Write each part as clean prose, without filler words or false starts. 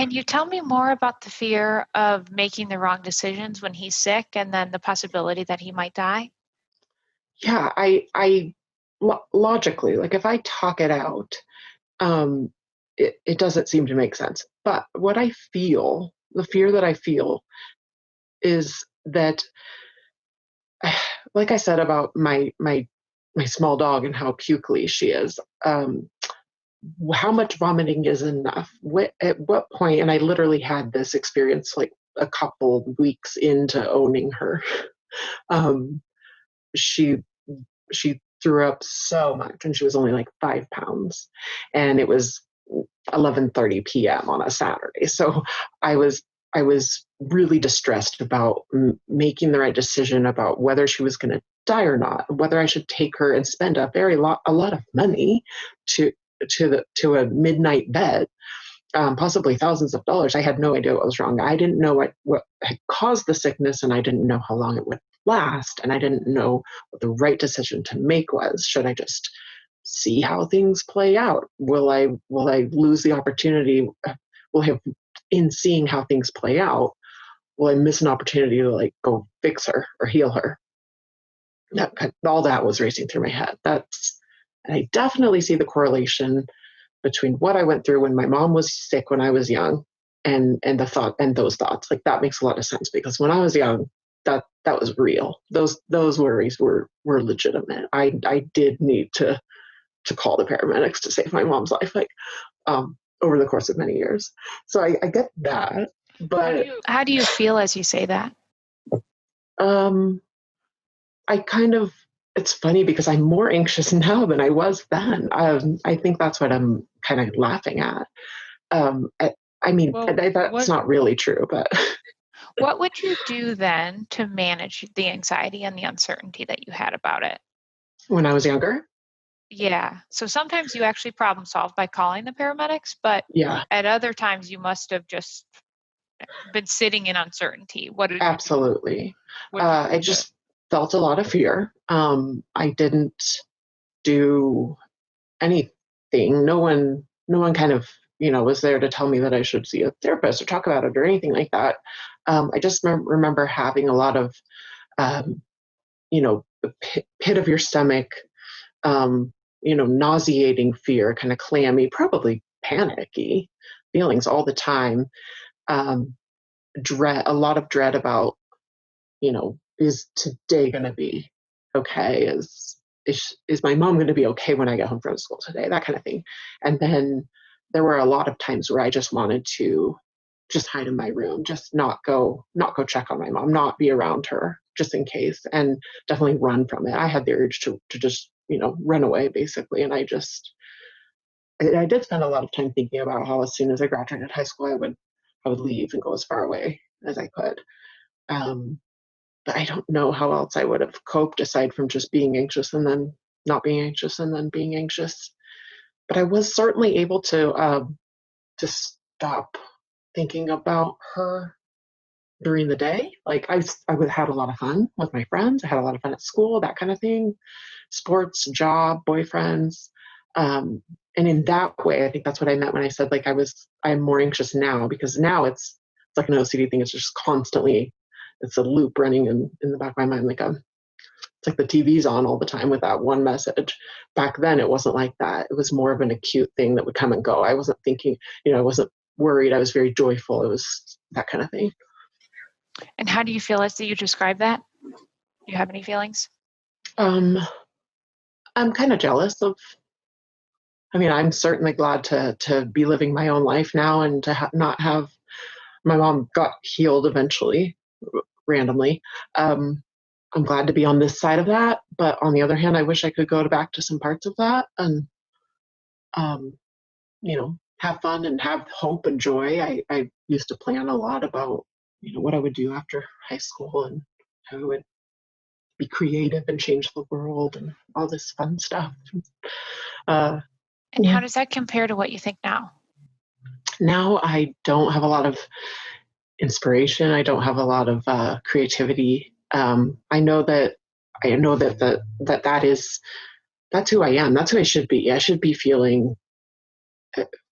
Can you tell me more about the fear of making the wrong decisions when he's sick and then the possibility that he might die? Yeah, logically, like if I talk it out, um, it doesn't seem to make sense. But what I feel, the fear that I feel is that, like I said about my small dog and how pukely she is, how much vomiting is enough? At what point? And I literally had this experience like a couple weeks into owning her. Um, she she threw up so much, and she was only like 5 pounds, and it was 11:30 p.m. on a Saturday. So I was really distressed about making the right decision about whether she was going to die or not, whether I should take her and spend a lot of money to to a midnight vet, possibly thousands of dollars. I had no idea what was wrong. I didn't know what had caused the sickness, and I didn't know how long it would last, and I didn't know what the right decision to make was. Should I just see how things play out? Will I lose the opportunity? Will I have, in seeing how things play out, will I miss an opportunity to like go fix her or heal her? All that was racing through my head. And I definitely see the correlation between what I went through when my mom was sick when I was young, and the thought and those thoughts. Like that makes a lot of sense because when I was young, that was real. Those worries were legitimate. I did need to call the paramedics to save my mom's life, like over the course of many years. So I get that, but How do you feel as you say that? um, I kind of, it's funny because I'm more anxious now than I was then. I think that's what I'm kind of laughing at. I mean, Well, that's not really true, but what would you do then to manage the anxiety and the uncertainty that you had about it? when I was younger, Yeah. So sometimes you actually problem solve by calling the paramedics, but yeah, at other times you must have just been sitting in uncertainty. What did you do? absolutely. What did you I do to? just felt a lot of fear. I didn't do anything. No one kind of, was there to tell me that I should see a therapist or talk about it or anything like that. I just remember having a lot of, um, the pit of your stomach, nauseating fear, kind of clammy, probably panicky feelings all the time. Um, a lot of dread about, is today going to be okay? Is my mom going to be okay when I get home from school today? That kind of thing. And then there were a lot of times where I just wanted to just hide in my room, just not go check on my mom, not be around her just in case, and definitely run from it. I had the urge to just, run away basically. And I did spend a lot of time thinking about how as soon as I graduated high school, I would leave and go as far away as I could. Um, but I don't know how else I would have coped aside from just being anxious and then not being anxious and then being anxious. But I was certainly able to stop thinking about her during the day. Like I would had a lot of fun with my friends. I had a lot of fun at school, that kind of thing, sports, job, boyfriends. And in that way, I think that's what I meant when I said like I'm more anxious now because now it's like an OCD thing. It's just constantly, it's a loop running in the back of my mind. It's like the TV's on all the time with that one message. Back then, it wasn't like that. It was more of an acute thing that would come and go. I wasn't thinking, I wasn't worried. I was very joyful. It was that kind of thing. And how do you feel as you describe that? Do you have any feelings? Um, I'm kind of jealous of. I mean, I'm certainly glad to be living my own life now and to not have. My mom got healed eventually, randomly. I'm glad to be on this side of that, but on the other hand, I wish I could go back to some parts of that and um, have fun and have hope and joy. I used to plan a lot about, what I would do after high school and how I would be creative and change the world and all this fun stuff. Uh, And how does that compare to what you think now? Now I don't have a lot of inspiration. I don't have a lot of creativity. I know that that's who I am. That's who I should be. I should be feeling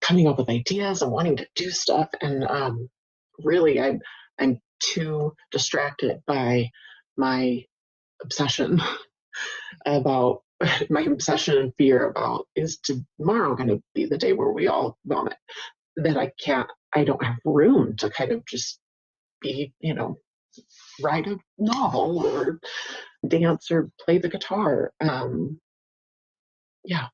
coming up with ideas and wanting to do stuff. And really, I'm too distracted by my obsession about my obsession and fear about is tomorrow going to be the day where we all vomit, that I don't have room to kind of just be, write a novel or dance or play the guitar. Yeah.